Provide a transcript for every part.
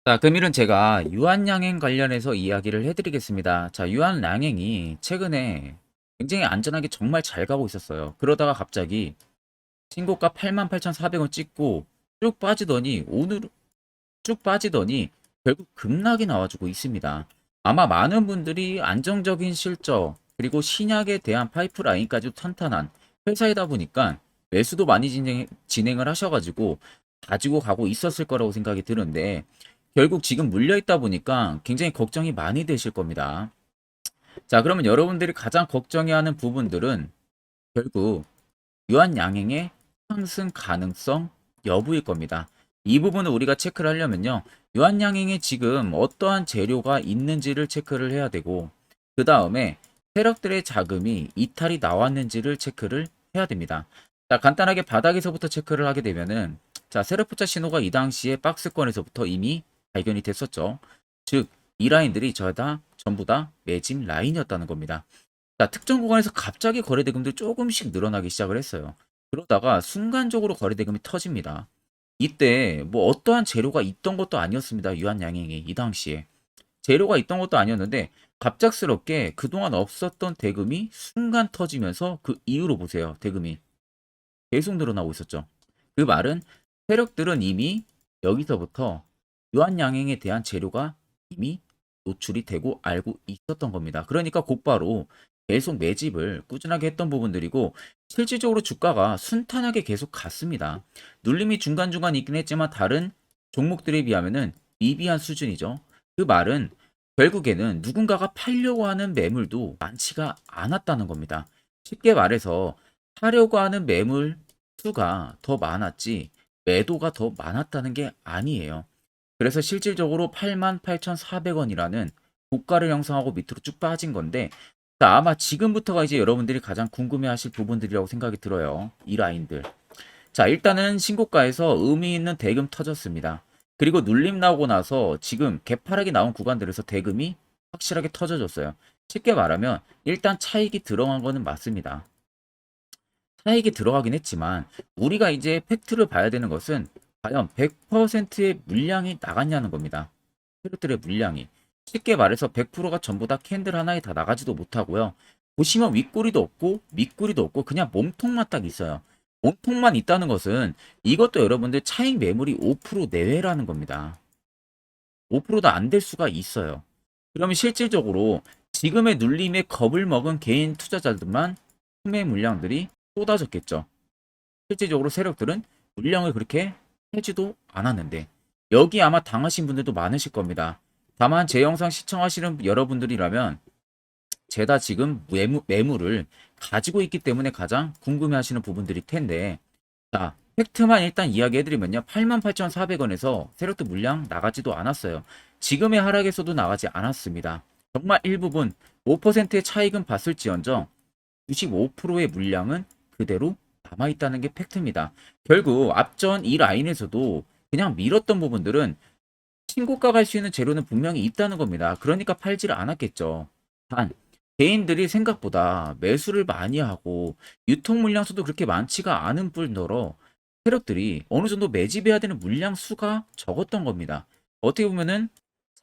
자, 금일은 제가 유한양행 관련해서 이야기를 해드리겠습니다. 자, 유한양행이 최근에 굉장히 안전하게 정말 잘 가고 있었어요. 그러다가 갑자기 신고가 88,400원 찍고 쭉 빠지더니 오늘 쭉 빠지더니 결국 급락이 나와주고 있습니다. 아마 많은 분들이 안정적인 실적 그리고 신약에 대한 파이프라인까지도 탄탄한 회사이다 보니까 매수도 많이 진행을 하셔가지고 가지고 가고 있었을 거라고 생각이 드는데 결국 지금 물려있다 보니까 굉장히 걱정이 많이 되실 겁니다. 자, 그러면 여러분들이 가장 걱정해하는 부분들은 결국 유한양행의 상승 가능성 여부일 겁니다. 이 부분을 우리가 체크를 하려면요. 유한양행에 지금 어떠한 재료가 있는지를 체크를 해야 되고 그 다음에 세력들의 자금이 이탈이 나왔는지를 체크를 해야 됩니다. 자, 간단하게 바닥에서부터 체크를 하게 되면은 자, 세력포차 신호가 이 당시에 박스권에서부터 이미 발견이 됐었죠. 즉, 이 라인들이 전부 다 매집 라인이었다는 겁니다. 자, 특정 구간에서 갑자기 거래대금들이 조금씩 늘어나기 시작을 했어요. 그러다가 순간적으로 거래대금이 터집니다. 이때 뭐 어떠한 재료가 있던 것도 아니었습니다. 유한양행이 이 당시에. 재료가 있던 것도 아니었는데 갑작스럽게 그동안 없었던 대금이 순간 터지면서 그 이후로 보세요. 대금이 계속 늘어나고 있었죠. 그 말은 세력들은 이미 여기서부터 유한양행에 대한 재료가 이미 노출이 되고 알고 있었던 겁니다. 그러니까 곧바로 계속 매집을 꾸준하게 했던 부분들이고 실질적으로 주가가 순탄하게 계속 갔습니다. 눌림이 중간중간 있긴 했지만 다른 종목들에 비하면은 미비한 수준이죠. 그 말은 결국에는 누군가가 팔려고 하는 매물도 많지가 않았다는 겁니다. 쉽게 말해서 사려고 하는 매물 수가 더 많았지 매도가 더 많았다는 게 아니에요. 그래서 실질적으로 88,400원이라는 고가를 형성하고 밑으로 쭉 빠진 건데 자, 아마 지금부터가 이제 여러분들이 가장 궁금해하실 부분들이라고 생각이 들어요. 이 라인들. 자, 일단은 신고가에서 의미 있는 대금 터졌습니다. 그리고 눌림 나오고 나서 지금 개파락이 나온 구간들에서 대금이 확실하게 터져줬어요. 쉽게 말하면 일단 차익이 들어간 거는 맞습니다. 차익이 들어가긴 했지만 우리가 이제 팩트를 봐야 되는 것은 과연 100%의 물량이 나갔냐는 겁니다. 캐럿들의 물량이. 쉽게 말해서 100%가 전부 다 캔들 하나에 다 나가지도 못하고요. 보시면 윗꼬리도 없고 밑꼬리도 없고 그냥 몸통만 딱 있어요. 몸통만 있다는 것은 이것도 여러분들 차익 매물이 5% 내외라는 겁니다. 5%도 안 될 수가 있어요. 그러면 실질적으로 지금의 눌림에 겁을 먹은 개인 투자자들만 투매 물량들이 쏟아졌겠죠. 실질적으로 세력들은 물량을 그렇게 해지도 않았는데 여기 아마 당하신 분들도 많으실 겁니다. 다만 제 영상 시청하시는 여러분들이라면 제가 지금 매물을 가지고 있기 때문에 가장 궁금해하시는 부분들일 텐데 자, 팩트만 일단 이야기해드리면요. 88,400원에서 세력도 물량 나가지도 않았어요. 지금의 하락에서도 나가지 않았습니다. 정말 일부분 5%의 차익은 봤을지언정 95%의 물량은 그대로 남아있다는 게 팩트입니다. 결국 앞전 이 라인에서도 그냥 밀었던 부분들은 신고가 갈 수 있는 재료는 분명히 있다는 겁니다. 그러니까 팔지를 않았겠죠. 단 개인들이 생각보다 매수를 많이 하고 유통 물량 수도 그렇게 많지가 않은 뿐더러 세력들이 어느 정도 매집해야 되는 물량 수가 적었던 겁니다. 어떻게 보면은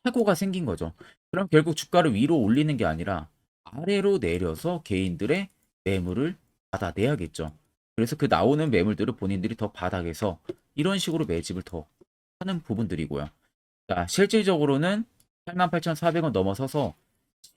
사고가 생긴 거죠. 그럼 결국 주가를 위로 올리는 게 아니라 아래로 내려서 개인들의 매물을 받아내야겠죠. 그래서 그 나오는 매물들을 본인들이 더 바닥에서 이런 식으로 매집을 더 하는 부분들이고요. 자, 실질적으로는 88,400원 넘어서서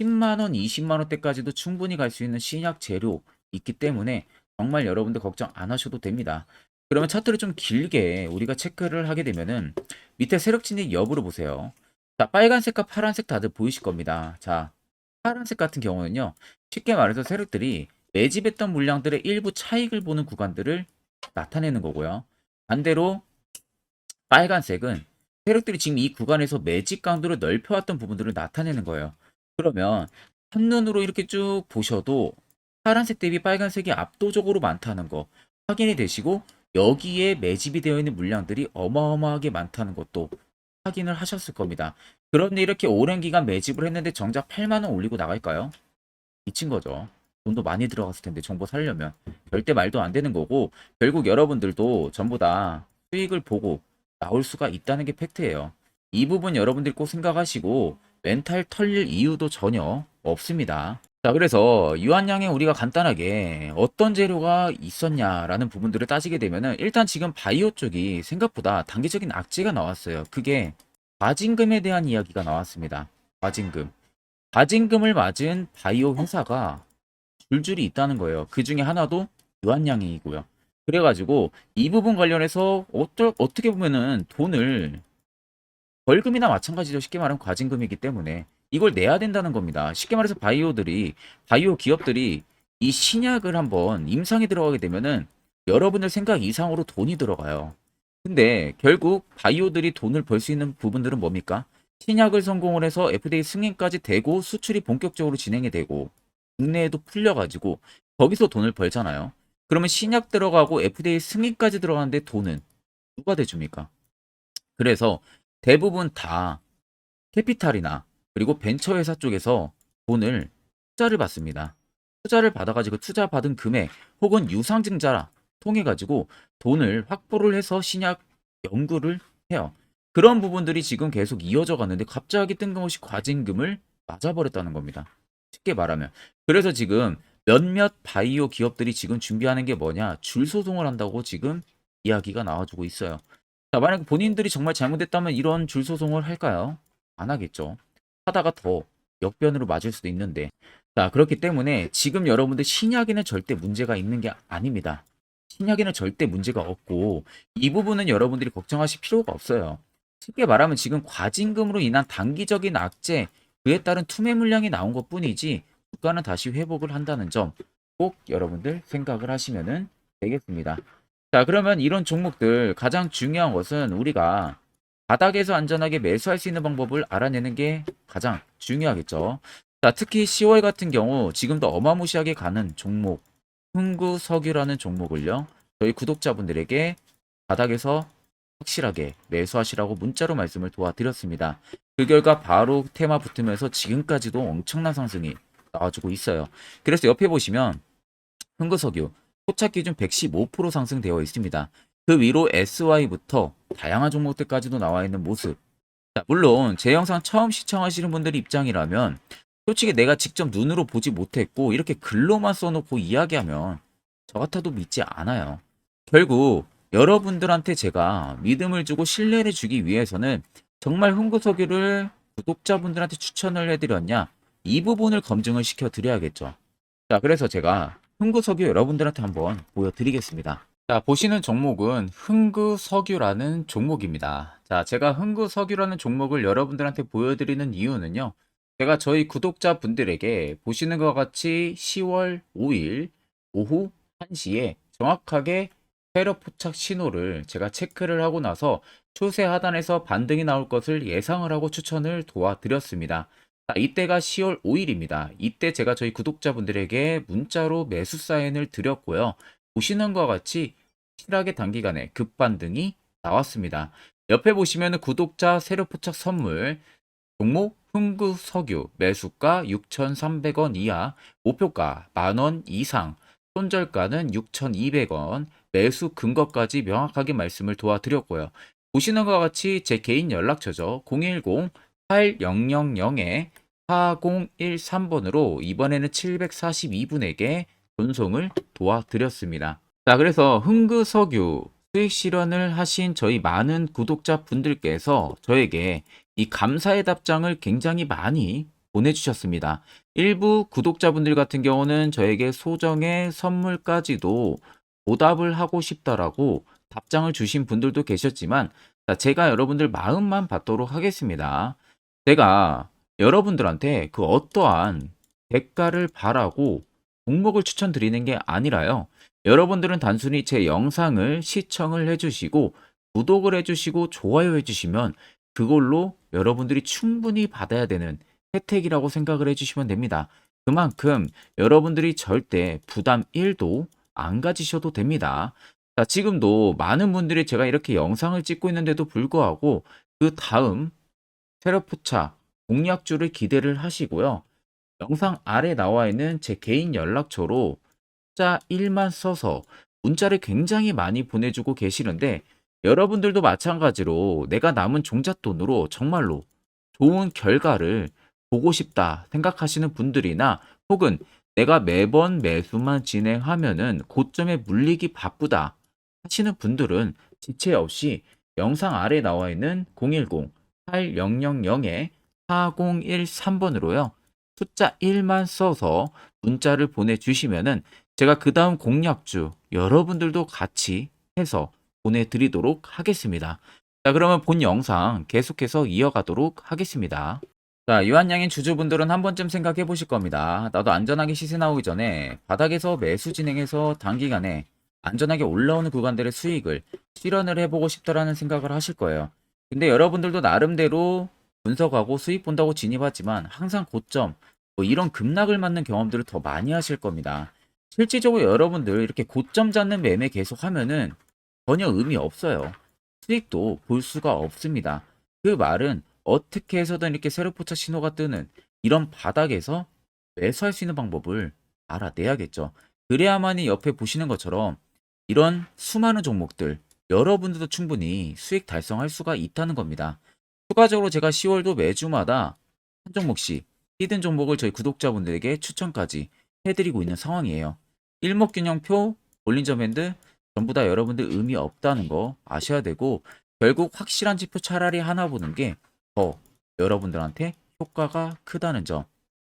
10만원, 20만원대까지도 충분히 갈 수 있는 신약 재료 있기 때문에 정말 여러분들 걱정 안 하셔도 됩니다. 그러면 차트를 좀 길게 우리가 체크를 하게 되면은 밑에 세력 진입 여부를 보세요. 자, 빨간색과 파란색 다들 보이실 겁니다. 자, 파란색 같은 경우는요. 쉽게 말해서 세력들이 매집했던 물량들의 일부 차익을 보는 구간들을 나타내는 거고요. 반대로 빨간색은 세력들이 지금 이 구간에서 매집 강도를 넓혀왔던 부분들을 나타내는 거예요. 그러면 한눈으로 이렇게 쭉 보셔도 파란색 대비 빨간색이 압도적으로 많다는 거 확인이 되시고 여기에 매집이 되어 있는 물량들이 어마어마하게 많다는 것도 확인을 하셨을 겁니다. 그런데 이렇게 오랜 기간 매집을 했는데 정작 8만 원 올리고 나갈까요? 미친 거죠. 돈도 많이 들어갔을 텐데 정보 살려면 절대 말도 안 되는 거고 결국 여러분들도 전부 다 수익을 보고 나올 수가 있다는 게 팩트예요. 이 부분 여러분들이 꼭 생각하시고 멘탈 털릴 이유도 전혀 없습니다. 자, 그래서 유한양에 우리가 간단하게 어떤 재료가 있었냐라는 부분들을 따지게 되면은 일단 지금 바이오 쪽이 생각보다 단기적인 악재가 나왔어요. 그게 과징금에 대한 이야기가 나왔습니다. 과징금. 과징금을 맞은 바이오 회사가 줄줄이 있다는 거예요. 그 중에 하나도 유한양행이고요. 그래가지고 이 부분 관련해서 어떻게 보면은 돈을 벌금이나 마찬가지죠. 쉽게 말하면 과징금이기 때문에 이걸 내야 된다는 겁니다. 쉽게 말해서 바이오 기업들이 이 신약을 한번 임상에 들어가게 되면은 여러분들 생각 이상으로 돈이 들어가요. 근데 결국 바이오들이 돈을 벌 수 있는 부분들은 뭡니까? 신약을 성공을 해서 FDA 승인까지 되고 수출이 본격적으로 진행이 되고 국내에도 풀려가지고 거기서 돈을 벌잖아요. 그러면 신약 들어가고 FDA 승인까지 들어가는데 돈은 누가 대줍니까? 그래서 대부분 다 캐피탈이나 그리고 벤처 회사 쪽에서 돈을 투자를 받습니다. 투자를 받아가지고 투자 받은 금액 혹은 유상증자 통해 가지고 돈을 확보를 해서 신약 연구를 해요. 그런 부분들이 지금 계속 이어져 갔는데 갑자기 뜬금없이 과징금을 맞아버렸다는 겁니다. 쉽게 말하면. 그래서 지금 몇몇 바이오 기업들이 지금 준비하는 게 뭐냐? 줄 소송을 한다고 지금 이야기가 나와주고 있어요. 자, 만약 본인들이 정말 잘못했다면 이런 줄 소송을 할까요? 안 하겠죠. 하다가 더 역변으로 맞을 수도 있는데. 자, 그렇기 때문에 지금 여러분들 신약에는 절대 문제가 있는 게 아닙니다. 신약에는 절대 문제가 없고 이 부분은 여러분들이 걱정하실 필요가 없어요. 쉽게 말하면 지금 과징금으로 인한 단기적인 악재, 그에 따른 투매 물량이 나온 것뿐이지 주가는 다시 회복을 한다는 점 꼭 여러분들 생각을 하시면 되겠습니다. 자, 그러면 이런 종목들 가장 중요한 것은 우리가 바닥에서 안전하게 매수할 수 있는 방법을 알아내는 게 가장 중요하겠죠. 자, 특히 10월 같은 경우 지금도 어마무시하게 가는 종목, 흥구석유라는 종목을요. 저희 구독자분들에게 바닥에서 확실하게 매수하시라고 문자로 말씀을 도와드렸습니다. 그 결과 바로 테마 붙으면서 지금까지도 엄청난 상승이 나와주고 있어요. 그래서 옆에 보시면 흥구석유 포착 기준 115% 상승되어 있습니다. 그 위로 SY부터 다양한 종목들까지도 나와 있는 모습. 자, 물론 제 영상 처음 시청하시는 분들 입장이라면 솔직히 내가 직접 눈으로 보지 못했고 이렇게 글로만 써놓고 이야기하면 저 같아도 믿지 않아요. 결국 여러분들한테 제가 믿음을 주고 신뢰를 주기 위해서는 정말 흥구석유를 구독자분들한테 추천을 해드렸냐 이 부분을 검증을 시켜드려야겠죠. 자, 그래서 제가 흥구석유 여러분들한테 한번 보여드리겠습니다. 자, 보시는 종목은 흥구석유라는 종목입니다. 자, 제가 흥구석유라는 종목을 여러분들한테 보여드리는 이유는요. 제가 저희 구독자분들에게 보시는 것 같이 10월 5일 오후 1시에 정확하게 세력 포착 신호를 제가 체크를 하고 나서 추세 하단에서 반등이 나올 것을 예상을 하고 추천을 도와드렸습니다. 자, 이때가 10월 5일입니다. 이때 제가 저희 구독자분들에게 문자로 매수 사인을 드렸고요. 보시는 것과 같이 실하게 단기간에 급반등이 나왔습니다. 옆에 보시면 구독자 세력 포착 선물 종목 흥구석유 매수가 6,300원 이하, 목표가 10,000원 이상, 손절가는 6,200원, 매수 근거까지 명확하게 말씀을 도와드렸고요. 보시는 것과 같이 제 개인 연락처죠. 010-8000-4013번으로 이번에는 742분에게 전송을 도와드렸습니다. 자, 그래서 흥구석유 수익 실현을 하신 저희 많은 구독자분들께서 저에게 이 감사의 답장을 굉장히 많이 보내주셨습니다. 일부 구독자분들 같은 경우는 저에게 소정의 선물까지도 보답을 하고 싶다라고 답장을 주신 분들도 계셨지만 제가 여러분들 마음만 받도록 하겠습니다. 제가 여러분들한테 그 어떠한 대가를 바라고 종목을 추천드리는 게 아니라요. 여러분들은 단순히 제 영상을 시청을 해주시고 구독을 해주시고 좋아요 해주시면 그걸로 여러분들이 충분히 받아야 되는 혜택이라고 생각을 해주시면 됩니다. 그만큼 여러분들이 절대 부담 1도 안 가지셔도 됩니다. 자, 지금도 많은 분들이 제가 이렇게 영상을 찍고 있는데도 불구하고 그 다음 세력 포착 공략주를 기대를 하시고요. 영상 아래 나와 있는 제 개인 연락처로 숫자 1만 써서 문자를 굉장히 많이 보내주고 계시는데 여러분들도 마찬가지로 내가 남은 종잣돈으로 정말로 좋은 결과를 보고 싶다 생각하시는 분들이나 혹은 내가 매번 매수만 진행하면은 고점에 물리기 바쁘다 하시는 분들은 지체 없이 영상 아래 나와 있는 010-8000-4013번으로요. 숫자 1만 써서 문자를 보내주시면은 제가 그 다음 공략주 여러분들도 같이 해서 보내드리도록 하겠습니다. 자, 그러면 본 영상 계속해서 이어가도록 하겠습니다. 자, 유한양인 주주분들은 한 번쯤 생각해 보실 겁니다. 나도 안전하게 시세 나오기 전에 바닥에서 매수 진행해서 단기간에 안전하게 올라오는 구간들의 수익을 실현을 해보고 싶다라는 생각을 하실 거예요. 근데 여러분들도 나름대로 분석하고 수익 본다고 진입하지만 항상 고점, 뭐 이런 급락을 맞는 경험들을 더 많이 하실 겁니다. 실질적으로 여러분들 이렇게 고점 잡는 매매 계속 하면은 전혀 의미 없어요. 수익도 볼 수가 없습니다. 그 말은 어떻게 해서든 이렇게 세로포차 신호가 뜨는 이런 바닥에서 매수할 수 있는 방법을 알아내야겠죠. 그래야만이 옆에 보시는 것처럼 이런 수많은 종목들 여러분들도 충분히 수익 달성할 수가 있다는 겁니다. 추가적으로 제가 10월도 매주마다 한 종목씩 히든 종목을 저희 구독자분들에게 추천까지 해드리고 있는 상황이에요. 일목균형표, 볼린저 밴드 전부 다 여러분들 의미 없다는 거 아셔야 되고 결국 확실한 지표 차라리 하나 보는 게 더 여러분들한테 효과가 크다는 점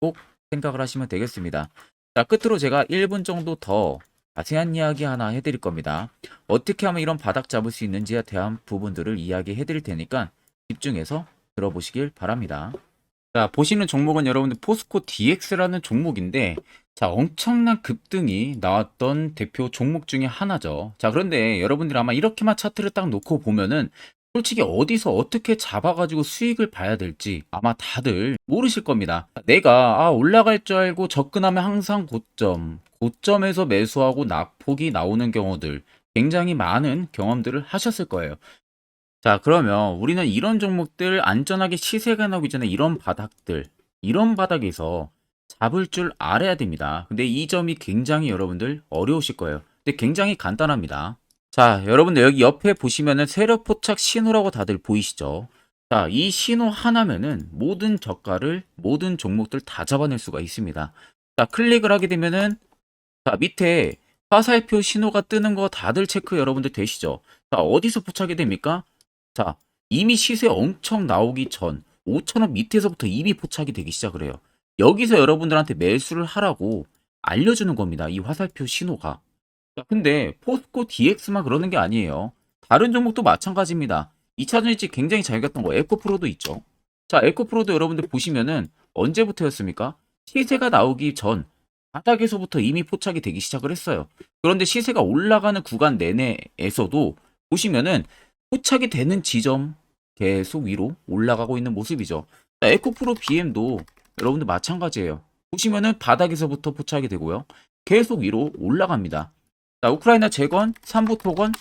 꼭 생각을 하시면 되겠습니다. 자, 끝으로 제가 1분 정도 더 자세한 이야기 하나 해드릴 겁니다. 어떻게 하면 이런 바닥 잡을 수 있는지에 대한 부분들을 이야기해 드릴 테니까 집중해서 들어보시길 바랍니다. 자, 보시는 종목은 여러분들 포스코 DX라는 종목인데, 자, 엄청난 급등이 나왔던 대표 종목 중에 하나죠. 자, 그런데 여러분들 아마 이렇게만 차트를 딱 놓고 보면은 솔직히 어디서 어떻게 잡아가지고 수익을 봐야 될지 아마 다들 모르실 겁니다. 내가 올라갈 줄 알고 접근하면 항상 고점에서 매수하고 낙폭이 나오는 경우들 굉장히 많은 경험들을 하셨을 거예요. 자, 그러면 우리는 이런 종목들 안전하게 시세가 나오기 전에 이런 바닥에서 잡을 줄 알아야 됩니다. 근데 이 점이 굉장히 여러분들 어려우실 거예요. 근데 굉장히 간단합니다. 자, 여러분들 여기 옆에 보시면은 세력 포착 신호라고 다들 보이시죠? 자, 이 신호 하나면은 모든 저가를, 모든 종목들 다 잡아낼 수가 있습니다. 자, 클릭을 하게 되면은 자, 밑에 화살표 신호가 뜨는 거 다들 체크 여러분들 되시죠? 자, 어디서 포착이 됩니까? 자, 이미 시세 엄청 나오기 전 5,000원 밑에서부터 이미 포착이 되기 시작을 해요. 여기서 여러분들한테 매수를 하라고 알려주는 겁니다. 이 화살표 신호가. 자, 근데 포스코 DX만 그러는 게 아니에요. 다른 종목도 마찬가지입니다. 2차 전지 굉장히 잘 갔던 거 에코프로도 있죠. 자, 에코프로도 여러분들 보시면은 언제부터였습니까? 시세가 나오기 전 바닥에서부터 이미 포착이 되기 시작을 했어요. 그런데 시세가 올라가는 구간 내내에서도 보시면은 포착이 되는 지점 계속 위로 올라가고 있는 모습이죠. 자, 에코프로 BM도 여러분들 마찬가지예요. 보시면은 바닥에서부터 포착이 되고요. 계속 위로 올라갑니다. 자, 우크라이나 재건, 삼부 토건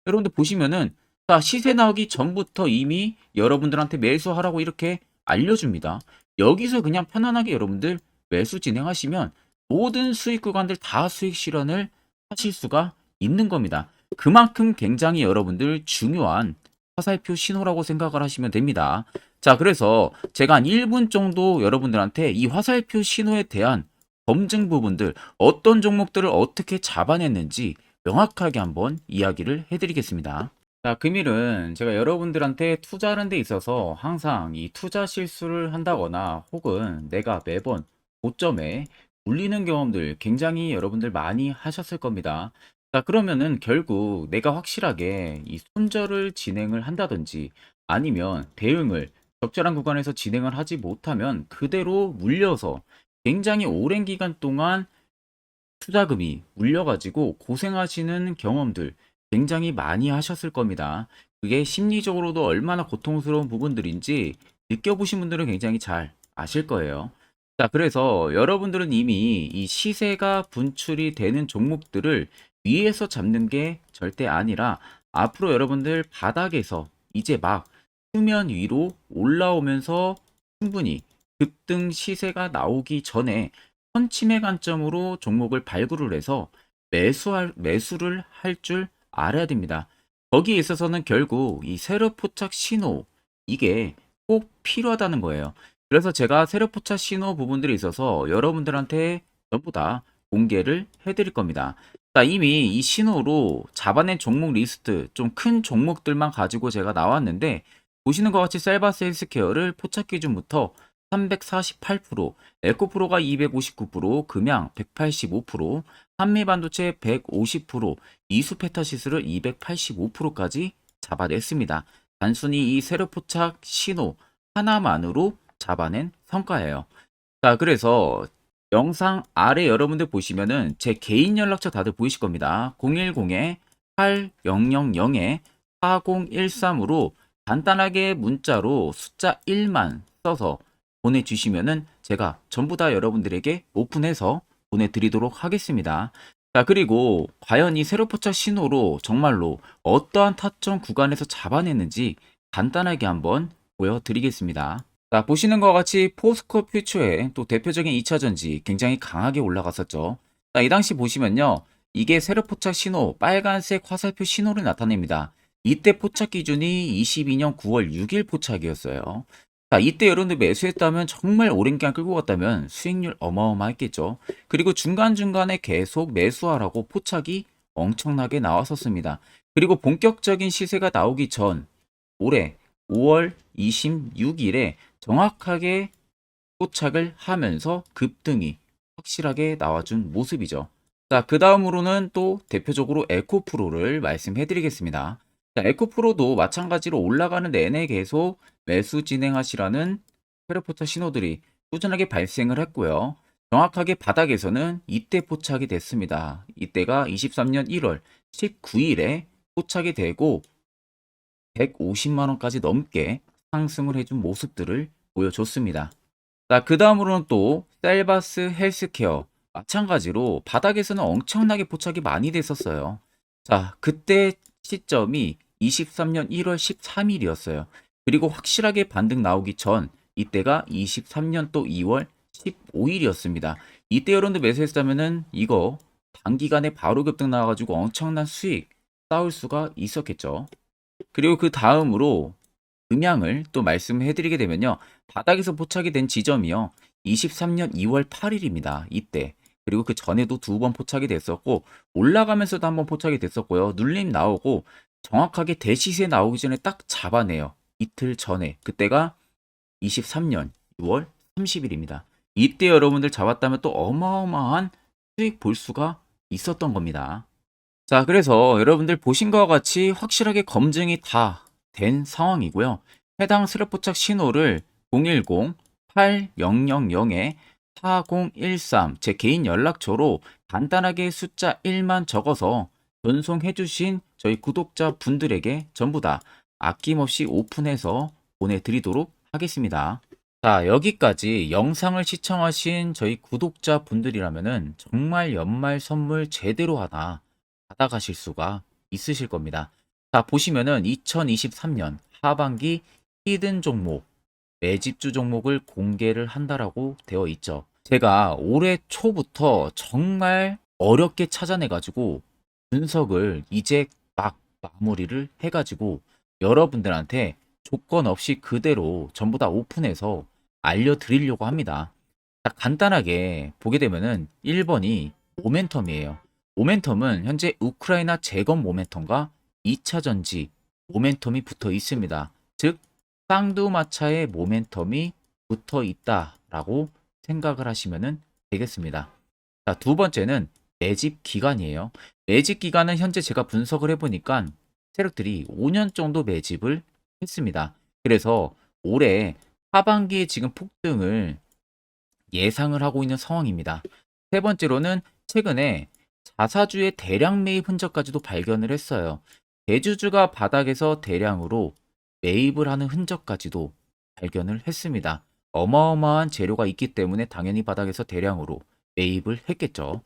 여러분들 보시면은 자, 시세 나오기 전부터 이미 여러분들한테 매수하라고 이렇게 알려줍니다. 여기서 그냥 편안하게 여러분들 매수 진행하시면 모든 수익 구간들 다 수익 실현을 하실 수가 있는 겁니다. 그만큼 굉장히 여러분들 중요한 화살표 신호라고 생각을 하시면 됩니다. 자, 그래서 제가 한 1분 정도 여러분들한테 이 화살표 신호에 대한 검증 부분들, 어떤 종목들을 어떻게 잡아냈는지 명확하게 한번 이야기를 해드리겠습니다. 자, 금일은 제가 여러분들한테 투자하는 데 있어서 항상 이 투자 실수를 한다거나 혹은 내가 매번 고점에 물리는 경험들 굉장히 여러분들 많이 하셨을 겁니다. 자, 그러면은 결국 내가 확실하게 이 손절을 진행을 한다든지 아니면 대응을 적절한 구간에서 진행을 하지 못하면 그대로 물려서 굉장히 오랜 기간 동안 투자금이 물려가지고 고생하시는 경험들 굉장히 많이 하셨을 겁니다. 그게 심리적으로도 얼마나 고통스러운 부분들인지 느껴보신 분들은 굉장히 잘 아실 거예요. 자, 그래서 여러분들은 이미 이 시세가 분출이 되는 종목들을 위에서 잡는 게 절대 아니라 앞으로 여러분들 바닥에서 이제 막 수면 위로 올라오면서 충분히 급등 시세가 나오기 전에 선침의 관점으로 종목을 발굴을 해서 매수를 할 줄 알아야 됩니다. 거기에 있어서는 결국 이 세력 포착 신호 이게 꼭 필요하다는 거예요. 그래서 제가 세력 포착 신호 부분들이 있어서 여러분들한테 전부 다 공개를 해드릴 겁니다. 자, 이미 이 신호로 잡아낸 종목 리스트 좀 큰 종목들만 가지고 제가 나왔는데 보시는 것 같이 셀바스 헬스케어를 포착 기준부터 348%, 에코프로가 259%, 금양 185%, 한미반도체 150%, 이수페타시스를 285%까지 잡아냈습니다. 단순히 이 세력 포착 신호 하나만으로 잡아낸 성과예요. 자, 그래서 영상 아래 여러분들 보시면은 제 개인 연락처 다들 보이실 겁니다. 010-8013-4013으로 간단하게 문자로 숫자 1만 써서 보내주시면은 제가 전부 다 여러분들에게 오픈해서 보내드리도록 하겠습니다. 자, 그리고 과연 이 세로 포착 신호로 정말로 어떠한 타점 구간에서 잡아냈는지 간단하게 한번 보여드리겠습니다. 자, 보시는 것과 같이 포스코 퓨처의 또 대표적인 2차 전지 굉장히 강하게 올라갔었죠. 자, 이 당시 보시면요. 이게 세로 포착 신호, 빨간색 화살표 신호를 나타냅니다. 이때 포착 기준이 22년 9월 6일 포착이었어요. 자, 이때 여러분들 매수했다면 정말 오랜 기간 끌고 갔다면 수익률 어마어마했겠죠. 그리고 중간중간에 계속 매수하라고 포착이 엄청나게 나왔었습니다. 그리고 본격적인 시세가 나오기 전 올해 5월 26일에 정확하게 포착을 하면서 급등이 확실하게 나와준 모습이죠. 자, 그 다음으로는 또 대표적으로 에코프로를 말씀해 드리겠습니다. 자, 에코프로도 마찬가지로 올라가는 내내 계속 매수 진행하시라는 페르포차 신호들이 꾸준하게 발생을 했고요. 정확하게 바닥에서는 이때 포착이 됐습니다. 이때가 23년 1월 19일에 포착이 되고 150만 원까지 넘게 상승을 해준 모습들을 보여줬습니다. 자, 그 다음으로는 또 셀바스 헬스케어 마찬가지로 바닥에서는 엄청나게 포착이 많이 됐었어요. 자, 그때 시점이 23년 1월 13일이었어요. 그리고 확실하게 반등 나오기 전 이때가 23년 또 2월 15일이었습니다. 이때 여러분들 매수했다면은 이거 단기간에 바로 급등 나와가지고 엄청난 수익 쌓을 수가 있었겠죠. 그리고 그 다음으로 음향을 또 말씀해 드리게 되면요. 바닥에서 포착이 된 지점이요. 23년 2월 8일입니다. 이때. 그리고 그 전에도 두 번 포착이 됐었고 올라가면서도 한번 포착이 됐었고요. 눌림 나오고 정확하게 대시세 나오기 전에 딱 잡아내요. 이틀 전에. 그때가 23년 6월 30일입니다. 이때 여러분들 잡았다면 또 어마어마한 수익 볼 수가 있었던 겁니다. 자, 그래서 여러분들 보신 것과 같이 확실하게 검증이 다 된 상황이고요. 해당 스랩 포착 신호를 010-8000-4013 제 개인 연락처로 간단하게 숫자 1만 적어서 전송해 주신 저희 구독자 분들에게 전부 다 아낌없이 오픈해서 보내드리도록 하겠습니다. 자, 여기까지 영상을 시청하신 저희 구독자 분들이라면은 정말 연말 선물 제대로 하나 받아가실 수가 있으실 겁니다. 자, 보시면은 2023년 하반기 히든 종목, 매집주 종목을 공개를 한다라고 되어 있죠. 제가 올해 초부터 정말 어렵게 찾아내가지고 분석을 이제 막 마무리를 해가지고 여러분들한테 조건 없이 그대로 전부 다 오픈해서 알려드리려고 합니다. 자, 간단하게 보게 되면은 1번이 모멘텀이에요. 모멘텀은 현재 우크라이나 재건 모멘텀과 2차 전지 모멘텀이 붙어 있습니다. 즉 쌍두마차의 모멘텀이 붙어 있다라고 생각을 하시면 되겠습니다. 자, 두 번째는 매집 기간이에요. 매집 기간은 현재 제가 분석을 해보니까 세력들이 5년 정도 매집을 했습니다. 그래서 올해 하반기에 지금 폭등을 예상을 하고 있는 상황입니다. 세 번째로는 최근에 자사주의 대량 매입 흔적까지도 발견을 했어요. 대주주가 바닥에서 대량으로 매입을 하는 흔적까지도 발견을 했습니다. 어마어마한 재료가 있기 때문에 당연히 바닥에서 대량으로 매입을 했겠죠.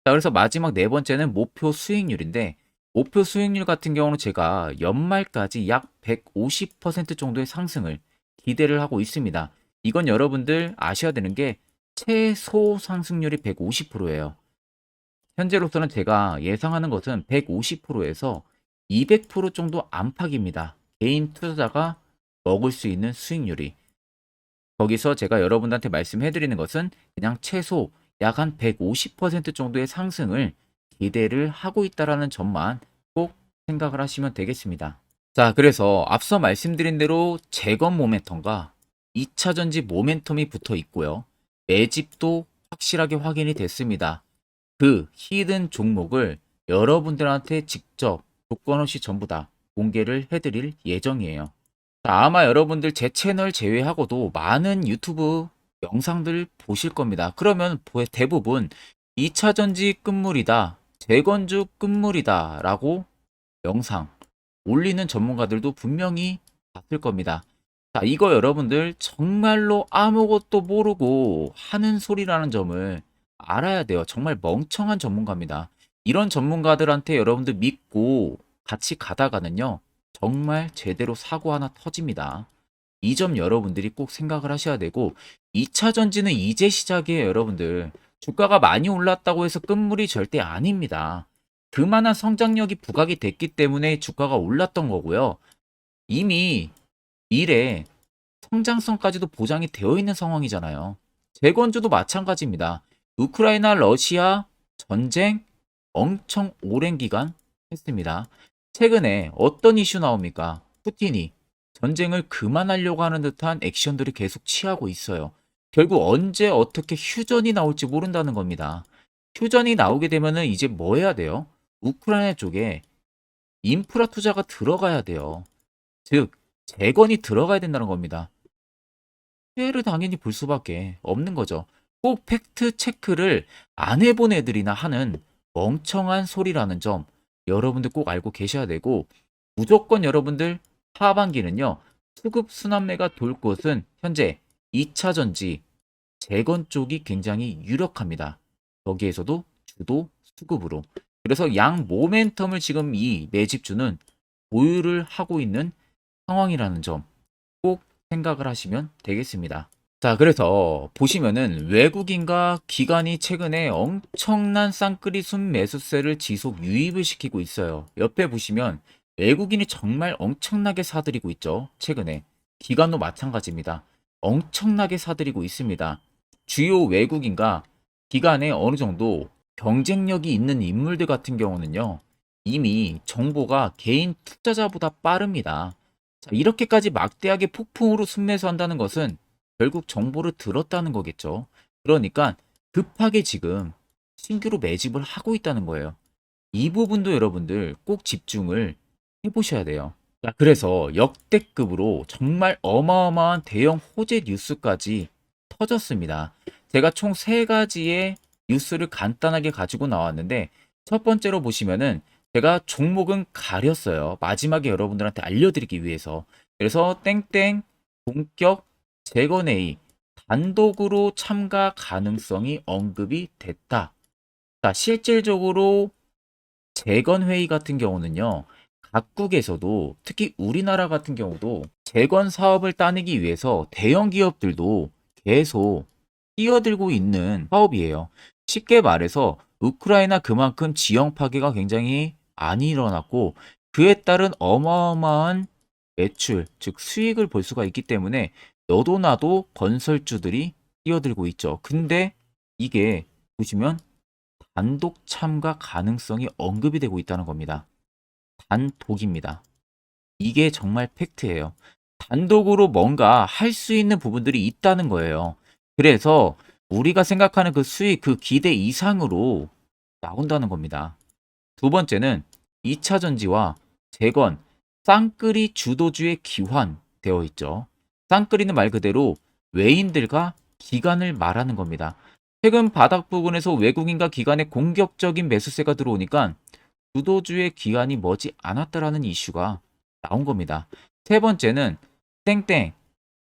자, 그래서 마지막 네 번째는 목표 수익률인데 목표 수익률 같은 경우는 제가 연말까지 약 150% 정도의 상승을 기대를 하고 있습니다. 이건 여러분들 아셔야 되는 게 최소 상승률이 150%예요. 현재로서는 제가 예상하는 것은 150%에서 200% 정도 안팎입니다. 개인 투자자가 먹을 수 있는 수익률이. 거기서 제가 여러분들한테 말씀해 드리는 것은 그냥 최소 약 한 150% 정도의 상승을 기대를 하고 있다라는 점만 꼭 생각을 하시면 되겠습니다. 자, 그래서 앞서 말씀드린 대로 재건 모멘텀과 2차 전지 모멘텀이 붙어 있고요. 매집도 확실하게 확인이 됐습니다. 그 히든 종목을 여러분들한테 직접 조건 없이 전부 다 공개를 해드릴 예정이에요. 자, 아마 여러분들 제 채널 제외하고도 많은 유튜브 영상들 보실 겁니다. 그러면 대부분 2차 전지 끝물이다, 재건주 끝물이다 라고 영상 올리는 전문가들도 분명히 봤을 겁니다. 자, 이거 여러분들 정말로 아무것도 모르고 하는 소리라는 점을 알아야 돼요. 정말 멍청한 전문가입니다. 이런 전문가들한테 여러분들 믿고 같이 가다가는요, 정말 제대로 사고 하나 터집니다. 이 점 여러분들이 꼭 생각을 하셔야 되고, 2차 전지는 이제 시작이에요, 여러분들. 주가가 많이 올랐다고 해서 끝물이 절대 아닙니다. 그만한 성장력이 부각이 됐기 때문에 주가가 올랐던 거고요. 이미 미래 성장성까지도 보장이 되어 있는 상황이잖아요. 재건주도 마찬가지입니다. 우크라이나 러시아 전쟁 엄청 오랜 기간 했습니다. 최근에 어떤 이슈 나옵니까? 푸틴이 전쟁을 그만하려고 하는 듯한 액션들을 계속 취하고 있어요. 결국 언제 어떻게 휴전이 나올지 모른다는 겁니다. 휴전이 나오게 되면은 이제 뭐 해야 돼요? 우크라이나 쪽에 인프라 투자가 들어가야 돼요. 즉, 재건이 들어가야 된다는 겁니다. 피해를 당연히 볼 수밖에 없는 거죠. 꼭 팩트 체크를 안 해본 애들이나 하는 멍청한 소리라는 점 여러분들 꼭 알고 계셔야 되고, 무조건 여러분들 하반기는요, 수급 순환매가 돌 곳은 현재 2차 전지 재건 쪽이 굉장히 유력합니다. 거기에서도 주도 수급으로. 그래서 양 모멘텀을 지금 이 매집주는 보유를 하고 있는 상황이라는 점 꼭 생각을 하시면 되겠습니다. 자, 그래서 보시면은 외국인과 기관이 최근에 엄청난 쌍끌이 순매수세를 지속 유입을 시키고 있어요. 옆에 보시면 외국인이 정말 엄청나게 사들이고 있죠. 최근에. 기관도 마찬가지입니다. 엄청나게 사들이고 있습니다. 주요 외국인과 기관에 어느 정도 경쟁력이 있는 인물들 같은 경우는요, 이미 정보가 개인 투자자보다 빠릅니다. 자, 이렇게까지 막대하게 폭풍으로 순매수한다는 것은 결국 정보를 들었다는 거겠죠. 그러니까 급하게 지금 신규로 매집을 하고 있다는 거예요. 이 부분도 여러분들 꼭 집중을 해보셔야 돼요. 자, 그래서 역대급으로 정말 어마어마한 대형 호재 뉴스까지 터졌습니다. 제가 총 세 가지의 뉴스를 간단하게 가지고 나왔는데, 첫 번째로 보시면은 제가 종목은 가렸어요. 마지막에 여러분들한테 알려드리기 위해서. 그래서 땡땡 본격 재건회의 단독으로 참가 가능성이 언급이 됐다. 자, 실질적으로 재건회의 같은 경우는요, 각국에서도 특히 우리나라 같은 경우도 재건 사업을 따내기 위해서 대형 기업들도 계속 뛰어들고 있는 사업이에요. 쉽게 말해서 우크라이나 그만큼 지형 파괴가 굉장히 많이 일어났고, 그에 따른 어마어마한 매출, 즉 수익을 볼 수가 있기 때문에 너도 나도 건설주들이 뛰어들고 있죠. 근데 이게 보시면 단독 참가 가능성이 언급이 되고 있다는 겁니다. 단독입니다. 이게 정말 팩트예요. 단독으로 뭔가 할 수 있는 부분들이 있다는 거예요. 그래서 우리가 생각하는 그 수익, 그 기대 이상으로 나온다는 겁니다. 두 번째는 2차 전지와 재건, 쌍끌이 주도주의 기환되어 있죠. 쌍끌이는 말 그대로 외인들과 기관을 말하는 겁니다. 최근 바닥 부근에서 외국인과 기관의 공격적인 매수세가 들어오니까 주도주의 기관이 머지 않았다라는 이슈가 나온 겁니다. 세 번째는 땡땡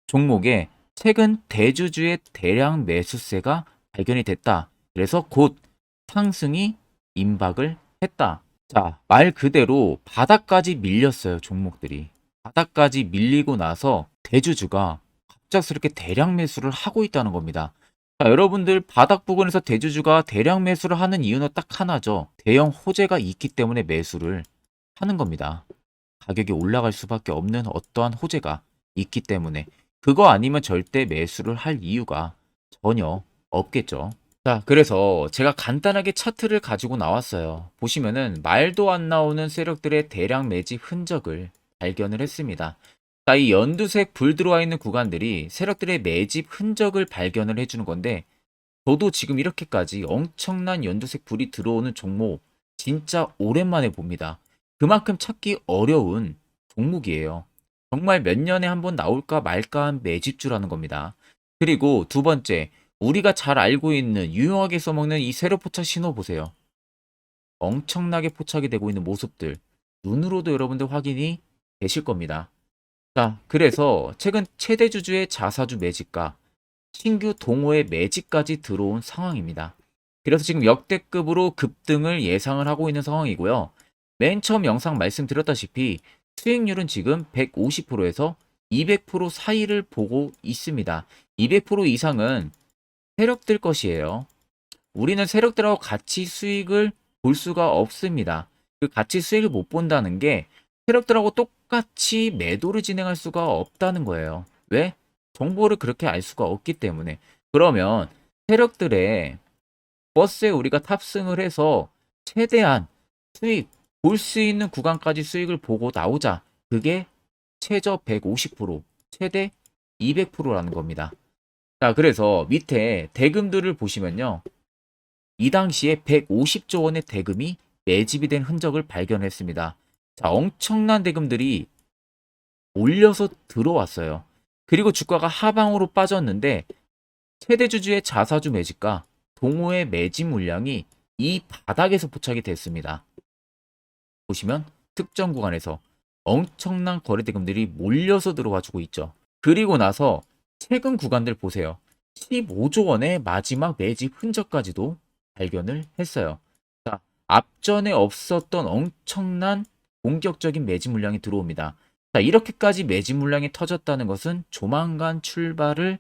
종목에 최근 대주주의 대량 매수세가 발견이 됐다. 그래서 곧 상승이 임박을 했다. 자, 말 그대로 바닥까지 밀렸어요, 종목들이. 바닥까지 밀리고 나서 대주주가 갑작스럽게 대량 매수를 하고 있다는 겁니다. 자, 여러분들 바닥 부근에서 대주주가 대량 매수를 하는 이유는 딱 하나죠. 대형 호재가 있기 때문에 매수를 하는 겁니다. 가격이 올라갈 수밖에 없는 어떠한 호재가 있기 때문에 그거 아니면 절대 매수를 할 이유가 전혀 없겠죠. 자, 그래서 제가 간단하게 차트를 가지고 나왔어요. 보시면은 말도 안 나오는 세력들의 대량 매집 흔적을 발견을 했습니다. 자, 이 연두색 불 들어와 있는 구간들이 세력들의 매집 흔적을 발견을 해주는 건데, 저도 지금 이렇게까지 엄청난 연두색 불이 들어오는 종목 진짜 오랜만에 봅니다. 그만큼 찾기 어려운 종목이에요. 정말 몇 년에 한 번 나올까 말까 한 매집주라는 겁니다. 그리고 두 번째, 우리가 잘 알고 있는 유용하게 써먹는 이 세로 포착 신호 보세요. 엄청나게 포착이 되고 있는 모습들 눈으로도 여러분들 확인이 되실 겁니다. 자, 그래서 최근 최대 주주의 자사주 매집과 신규 동호회 매집까지 들어온 상황입니다. 그래서 지금 역대급으로 급등을 예상을 하고 있는 상황이고요. 맨 처음 영상 말씀드렸다시피 수익률은 지금 150%에서 200% 사이를 보고 있습니다. 200% 이상은 세력들 것이에요. 우리는 세력들하고 같이 수익을 볼 수가 없습니다. 그 같이 수익을 못 본다는 게 세력들하고 똑같이 매도를 진행할 수가 없다는 거예요. 왜? 정보를 그렇게 알 수가 없기 때문에. 그러면 세력들의 버스에 우리가 탑승을 해서 최대한 수익, 볼 수 있는 구간까지 수익을 보고 나오자. 그게 최저 150%, 최대 200%라는 겁니다. 자, 그래서 밑에 대금들을 보시면요. 이 당시에 150조 원의 대금이 매집이 된 흔적을 발견했습니다. 자, 엄청난 대금들이 올려서 들어왔어요. 그리고 주가가 하방으로 빠졌는데 최대 주주의 자사주 매집과 동호회 매집 물량이 이 바닥에서 포착이 됐습니다. 보시면 특정 구간에서 엄청난 거래 대금들이 몰려서 들어와주고 있죠. 그리고 나서 최근 구간들 보세요. 15조 원의 마지막 매집 흔적까지도 발견을 했어요. 자, 앞전에 없었던 엄청난 공격적인 매집 물량이 들어옵니다. 자, 이렇게까지 매집 물량이 터졌다는 것은 조만간 출발을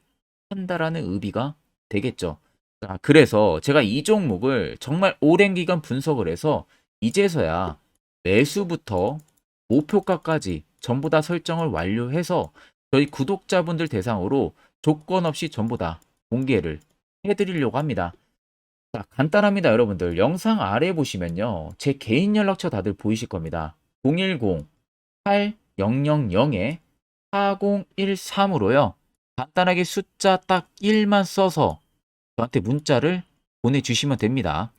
한다라는 의미가 되겠죠. 자, 그래서 제가 이 종목을 정말 오랜 기간 분석을 해서 이제서야 매수부터 목표가까지 전부 다 설정을 완료해서 저희 구독자분들 대상으로 조건 없이 전부 다 공개를 해드리려고 합니다. 자, 간단합니다, 여러분들. 영상 아래 보시면요. 제 개인 연락처 다들 보이실 겁니다. 010-8000-4013으로요. 간단하게 숫자 딱 1만 써서 저한테 문자를 보내주시면 됩니다.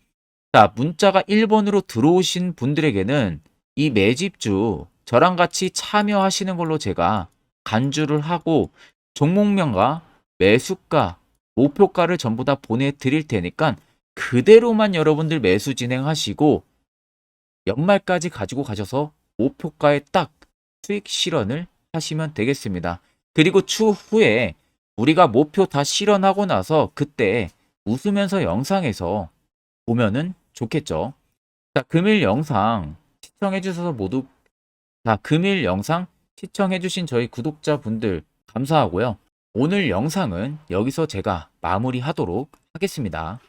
자, 문자가 1번으로 들어오신 분들에게는 이 매집주 저랑 같이 참여하시는 걸로 제가 간주를 하고 종목명과 매수가, 목표가를 전부 다 보내드릴 테니까 그대로만 여러분들 매수 진행하시고 연말까지 가지고 가셔서 목표가에 딱 수익 실현을 하시면 되겠습니다. 그리고 추후에 우리가 목표 다 실현하고 나서 그때 웃으면서 영상에서 보면은 좋겠죠. 자, 금일 영상 시청해 주셔서 모두 금일 영상 시청해 주신 저희 구독자분들 감사하고요. 오늘 영상은 여기서 제가 마무리하도록 하겠습니다.